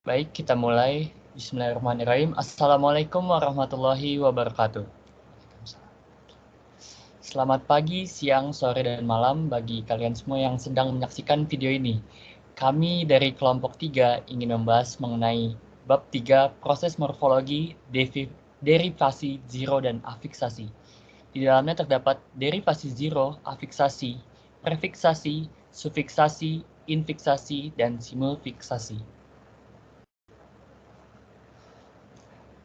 Baik, kita mulai. Bismillahirrahmanirrahim. Assalamualaikum warahmatullahi wabarakatuh. Selamat pagi, siang, sore, dan malam bagi kalian semua yang sedang menyaksikan video ini. Kami dari kelompok 3 ingin membahas mengenai bab 3 proses morfologi, derivasi, zero, dan afiksasi. Di dalamnya terdapat derivasi zero, afiksasi, prefiksasi, sufiksasi, infiksasi, dan simulfiksasi.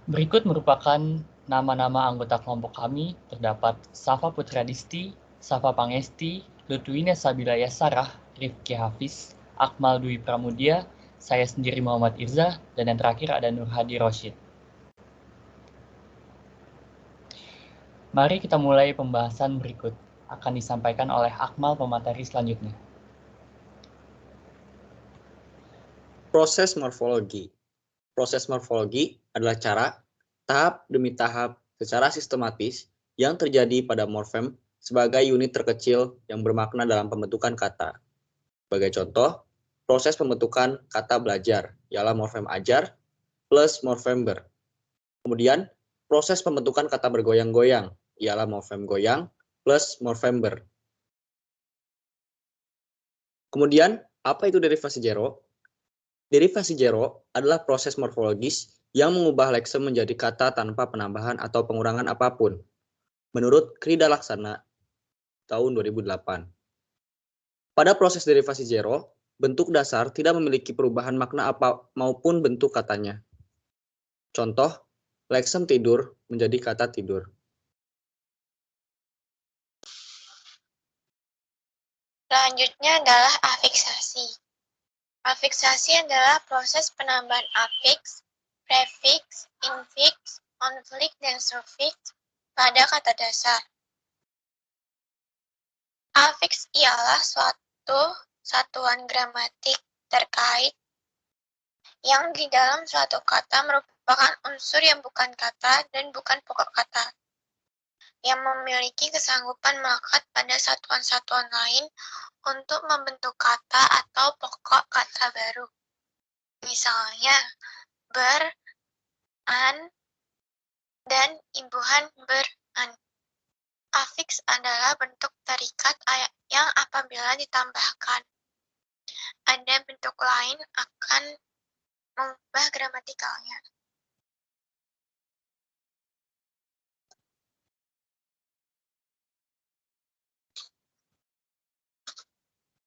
Berikut merupakan nama-nama anggota kelompok kami. Terdapat Safa Putradisti, Safa Pangesti, Lutwina Sabila Yasarah, Rifki Hafiz, Akmal Dwi Pramudia, saya sendiri Muhammad Irza, dan yang terakhir ada Nur Hadi Roshid. Mari kita mulai pembahasan berikut. Akan disampaikan oleh Akmal pemateri selanjutnya. Proses morfologi. Proses morfologi adalah cara, tahap demi tahap, secara sistematis yang terjadi pada morfem sebagai unit terkecil yang bermakna dalam pembentukan kata. Sebagai contoh, proses pembentukan kata belajar ialah morfem ajar plus morfem ber. Kemudian, proses pembentukan kata bergoyang-goyang ialah morfem goyang plus morfem ber. Kemudian, apa itu derivasi zero? Derivasi zero adalah proses morfologis yang mengubah leksem menjadi kata tanpa penambahan atau pengurangan apapun, menurut Krida Laksana tahun 2008. Pada proses derivasi zero, bentuk dasar tidak memiliki perubahan makna apa maupun bentuk katanya. Contoh, leksem tidur menjadi kata tidur. Selanjutnya adalah afiksasi. Afiksasi adalah proses penambahan afiks, prefiks, infiks, konflik, dan sufiks pada kata dasar. Afiks ialah suatu satuan gramatik terkait yang di dalam suatu kata merupakan unsur yang bukan kata dan bukan pokok kata, yang memiliki kesanggupan melekat pada satuan-satuan lain untuk membentuk kata atau pokok kata baru. Misalnya, ber, an, dan imbuhan ber-an. Afiks adalah bentuk terikat yang apabila ditambahkan ada bentuk lain akan mengubah gramatikalnya.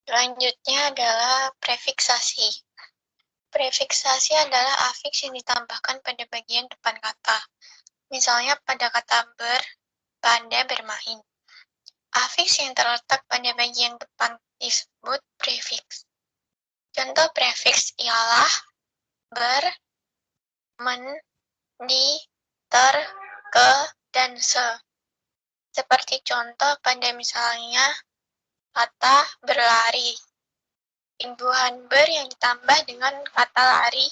Selanjutnya adalah prefiksasi. Prefiksasi adalah afiks yang ditambahkan pada bagian depan kata. Misalnya pada kata ber, pada bermain. Afiks yang terletak pada bagian depan disebut prefiks. Contoh prefiks ialah ber, men, di, ter, ke, dan se. Seperti contoh pada misalnya kata berlari. Imbuhan ber yang ditambah dengan kata lari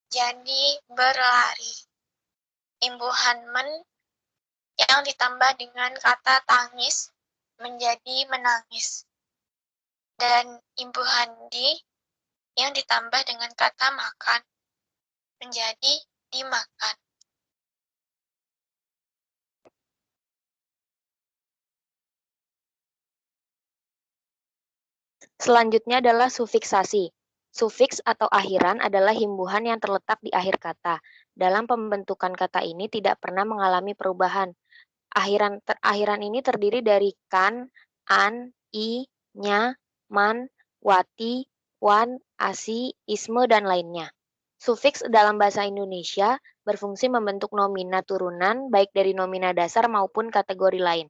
jadi berlari. Imbuhan men yang ditambah dengan kata tangis menjadi menangis. Dan imbuhan di yang ditambah dengan kata makan menjadi dimakan. Selanjutnya adalah sufiksasi. Sufiks atau akhiran adalah himbuhan yang terletak di akhir kata. Dalam pembentukan kata ini tidak pernah mengalami perubahan. Akhiran ini terdiri dari kan, an, i, nya, man, wati, wan, asi, isme, dan lainnya. Sufiks dalam bahasa Indonesia berfungsi membentuk nomina turunan baik dari nomina dasar maupun kategori lain.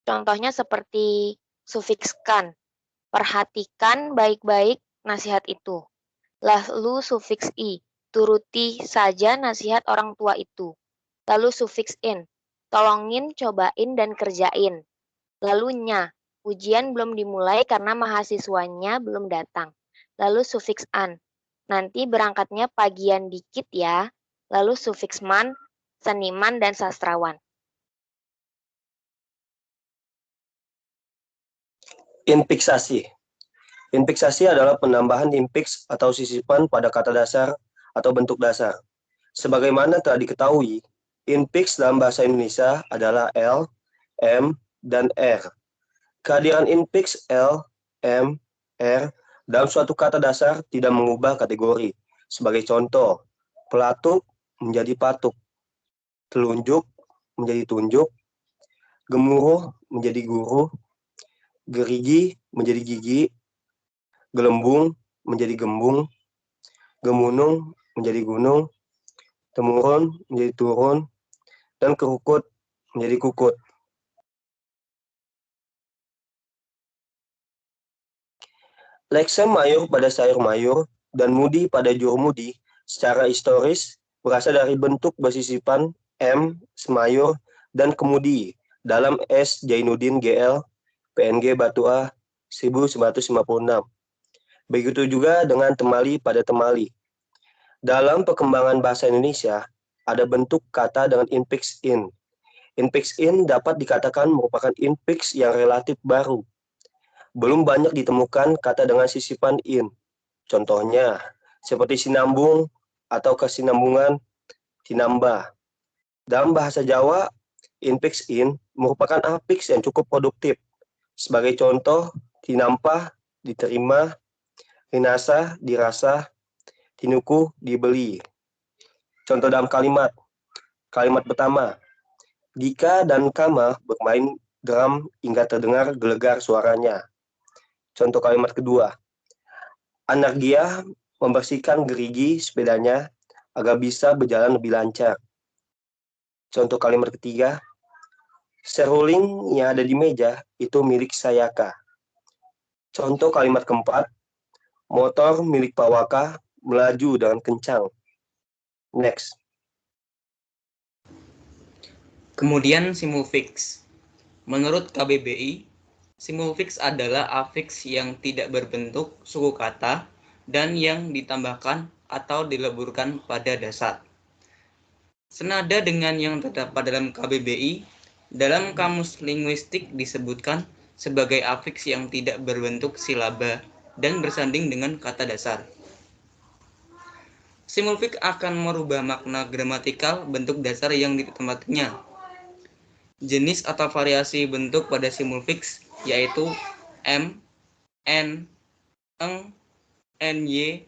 Contohnya seperti sufiks kan, perhatikan baik-baik nasihat itu. Lalu sufiks i, turuti saja nasihat orang tua itu. Lalu sufiks in, tolongin, cobain, dan kerjain. Lalu nya, ujian belum dimulai karena mahasiswanya belum datang. Lalu sufiks an, nanti berangkatnya pagian dikit ya. Lalu sufiks man, seniman dan sastrawan. Infiksasi. Infiksasi adalah penambahan infiks atau sisipan pada kata dasar atau bentuk dasar. Sebagaimana telah diketahui, infiks dalam bahasa Indonesia adalah L, M, dan R. Kehadiran infiks L, M, R dalam suatu kata dasar tidak mengubah kategori. Sebagai contoh, pelatuk menjadi patuk, telunjuk menjadi tunjuk, gemuruh menjadi guruh, gerigi menjadi gigi, gelembung menjadi gembung, gemunung menjadi gunung, temurun menjadi turun, dan kerukut menjadi kukut. Leksem mayur pada sayur mayur dan mudi pada jurumudi secara historis berasal dari bentuk bersisipan M, semayur, dan kemudi dalam S. Jainuddin GL, PNG Batu A, 1956. Begitu juga dengan temali pada temali. Dalam perkembangan bahasa Indonesia, ada bentuk kata dengan infiks in. Infiks in dapat dikatakan merupakan infiks yang relatif baru. Belum banyak ditemukan kata dengan sisipan in. Contohnya, seperti sinambung atau kesinambungan, tinambah. Dalam bahasa Jawa, infiks in merupakan afiks yang cukup produktif. Sebagai contoh, tinampah, diterima, rinasa, dirasa, tinuku, dibeli. Contoh dalam kalimat. Kalimat pertama, Dika dan Kama bermain drum hingga terdengar gelegar suaranya. Contoh kalimat kedua, Anargia membersihkan gerigi sepedanya agar bisa berjalan lebih lancar. Contoh kalimat ketiga, seruling yang ada di meja itu milik Sayaka. Contoh kalimat keempat, motor milik Pak Waka melaju dengan kencang. Next. Kemudian simulfiks. Menurut KBBI, simulfiks adalah afiks yang tidak berbentuk suku kata dan yang ditambahkan atau dileburkan pada dasar. Senada dengan yang terdapat dalam KBBI, dalam kamus linguistik disebutkan sebagai afiks yang tidak berbentuk silaba dan bersanding dengan kata dasar. Simulfiks akan merubah makna gramatikal bentuk dasar yang ditempatinya. Jenis atau variasi bentuk pada simulfiks yaitu M, N, Eng, Ny,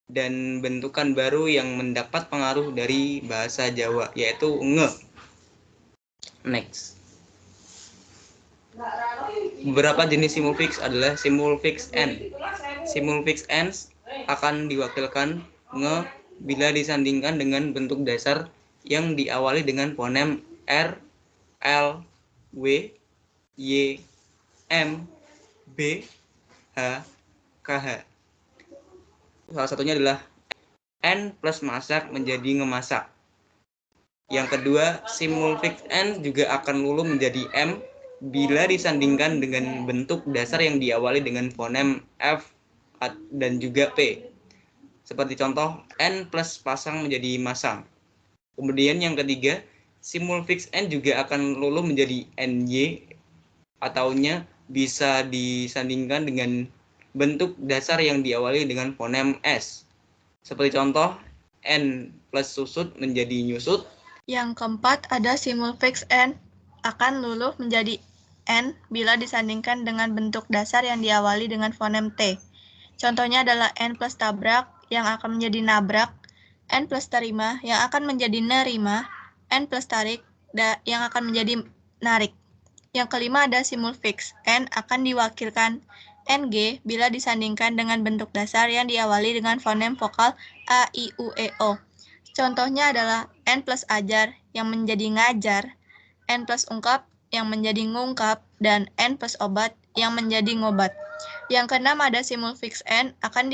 dan bentukan baru yang mendapat pengaruh dari bahasa Jawa yaitu nge. Next. Beberapa jenis simulfiks adalah simulfiks N. Simulfiks N akan diwakilkan nge bila disandingkan dengan bentuk dasar yang diawali dengan fonem R, L, W, Y, M, B, H, KH. Salah satunya adalah N plus masak menjadi ngemasak. Yang kedua, simulfiks N juga akan luluh menjadi M bila disandingkan dengan bentuk dasar yang diawali dengan fonem F dan juga P. Seperti contoh, N plus pasang menjadi masang. Kemudian yang ketiga, simulfiks N juga akan luluh menjadi NY ataunya bisa disandingkan dengan bentuk dasar yang diawali dengan fonem S. Seperti contoh, N plus susut menjadi nyusut. Yang keempat ada simulfiks N akan luluh menjadi N bila disandingkan dengan bentuk dasar yang diawali dengan fonem T. Contohnya adalah N plus tabrak yang akan menjadi nabrak, N plus terima yang akan menjadi nerima, N plus tarik yang akan menjadi narik. Yang kelima ada simulfiks N akan diwakilkan NG bila disandingkan dengan bentuk dasar yang diawali dengan fonem vokal A, I, U, E, O. Contohnya adalah N plus ajar yang menjadi ngajar, N plus ungkap yang menjadi ngungkap, dan N plus obat yang menjadi ngobat. Yang keenam ada simulfiks N akan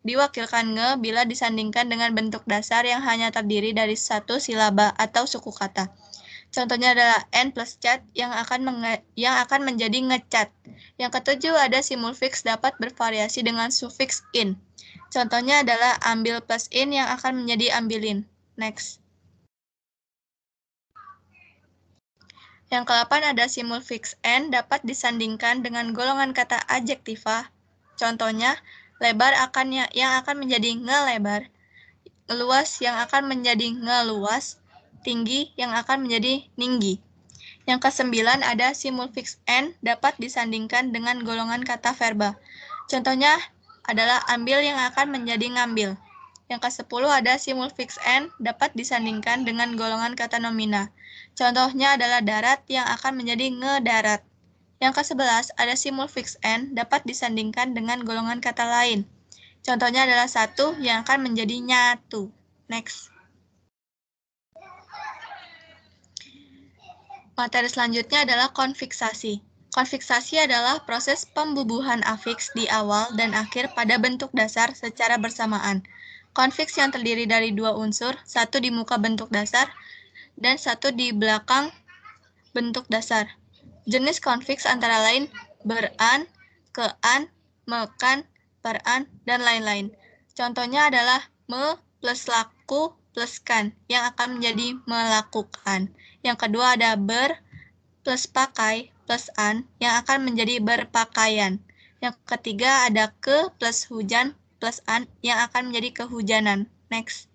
diwakilkan nge bila disandingkan dengan bentuk dasar yang hanya terdiri dari satu silaba atau suku kata. Contohnya adalah N plus cat yang akan menjadi ngecat. Yang ketujuh ada simulfiks dapat bervariasi dengan sufiks in. Contohnya adalah ambil plus in yang akan menjadi ambilin. Next. Yang ke-8 ada simulfiks N dapat disandingkan dengan golongan kata adjektiva. Contohnya, lebar yang akan menjadi ngelebar, luas yang akan menjadi ngeluas, tinggi yang akan menjadi ninggi. Yang ke-9 ada simulfiks N dapat disandingkan dengan golongan kata verba. Contohnya adalah ambil yang akan menjadi ngambil. Yang ke-10 ada simulfiks N dapat disandingkan dengan golongan kata nomina. Contohnya adalah darat yang akan menjadi ngedarat. Yang ke-11 ada simulfiks N dapat disandingkan dengan golongan kata lain. Contohnya adalah satu yang akan menjadi nyatu. Next. Materi selanjutnya adalah konfiksasi. Konfiksasi adalah proses pembubuhan afiks di awal dan akhir pada bentuk dasar secara bersamaan. Konfiks yang terdiri dari dua unsur, satu di muka bentuk dasar dan satu di belakang bentuk dasar. Jenis konfiks antara lain beran, kean, mekan, peran, dan lain-lain. Contohnya adalah me plus laku plus kan yang akan menjadi melakukan. Yang kedua ada ber plus pakai plus an yang akan menjadi berpakaian. Yang ketiga ada ke plus hujan plus an yang akan menjadi kehujanan. Next.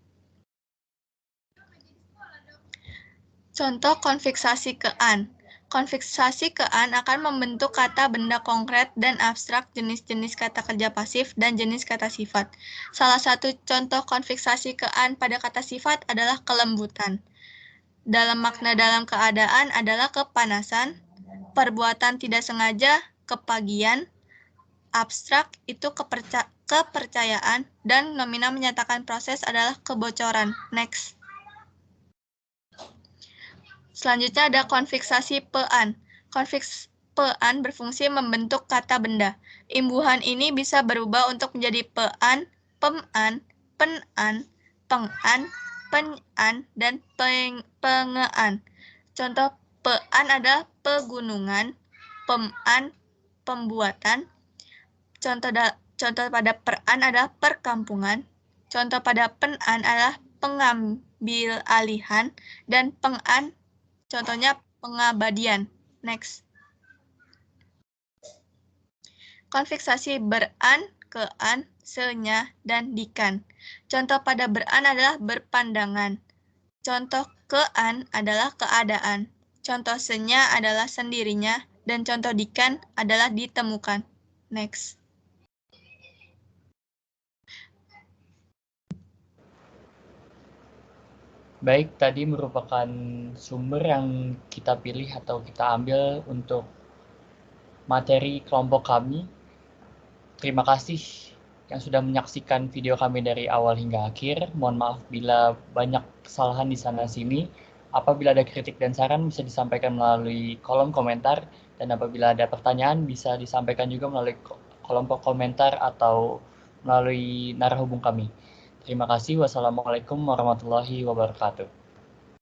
Contoh konfiksasi kean. Konfiksasi kean akan membentuk kata benda konkret dan abstrak, jenis-jenis kata kerja pasif, dan jenis kata sifat. Salah satu contoh konfiksasi kean pada kata sifat adalah kelembutan. Dalam makna dalam keadaan adalah kepanasan, perbuatan tidak sengaja, kepagian, abstrak itu kepercayaan, dan nomina menyatakan proses adalah kebocoran. Next. Selanjutnya ada konfiksasi pean. Konfiks pean berfungsi membentuk kata benda. Imbuhan ini bisa berubah untuk menjadi pean, peman, penan, pengan, penyan, dan pengean. Contoh pean adalah pegunungan, peman, pembuatan. Contoh pada peran adalah perkampungan. Contoh pada penan adalah pengambil alihan, dan pengan contohnya pengabadian. Next. Konfiksasi beran, kean, senya, dan dikan. Contoh pada beran adalah berpandangan. Contoh kean adalah keadaan. Contoh senya adalah sendirinya. Dan contoh dikan adalah ditemukan. Next. Baik, tadi merupakan sumber yang kita pilih atau kita ambil untuk materi kelompok kami. Terima kasih yang sudah menyaksikan video kami dari awal hingga akhir. Mohon maaf bila banyak kesalahan di sana-sini. Apabila ada kritik dan saran bisa disampaikan melalui kolom komentar. Dan apabila ada pertanyaan bisa disampaikan juga melalui kelompok komentar atau melalui narah hubung kami. Terima kasih. Wassalamualaikum warahmatullahi wabarakatuh.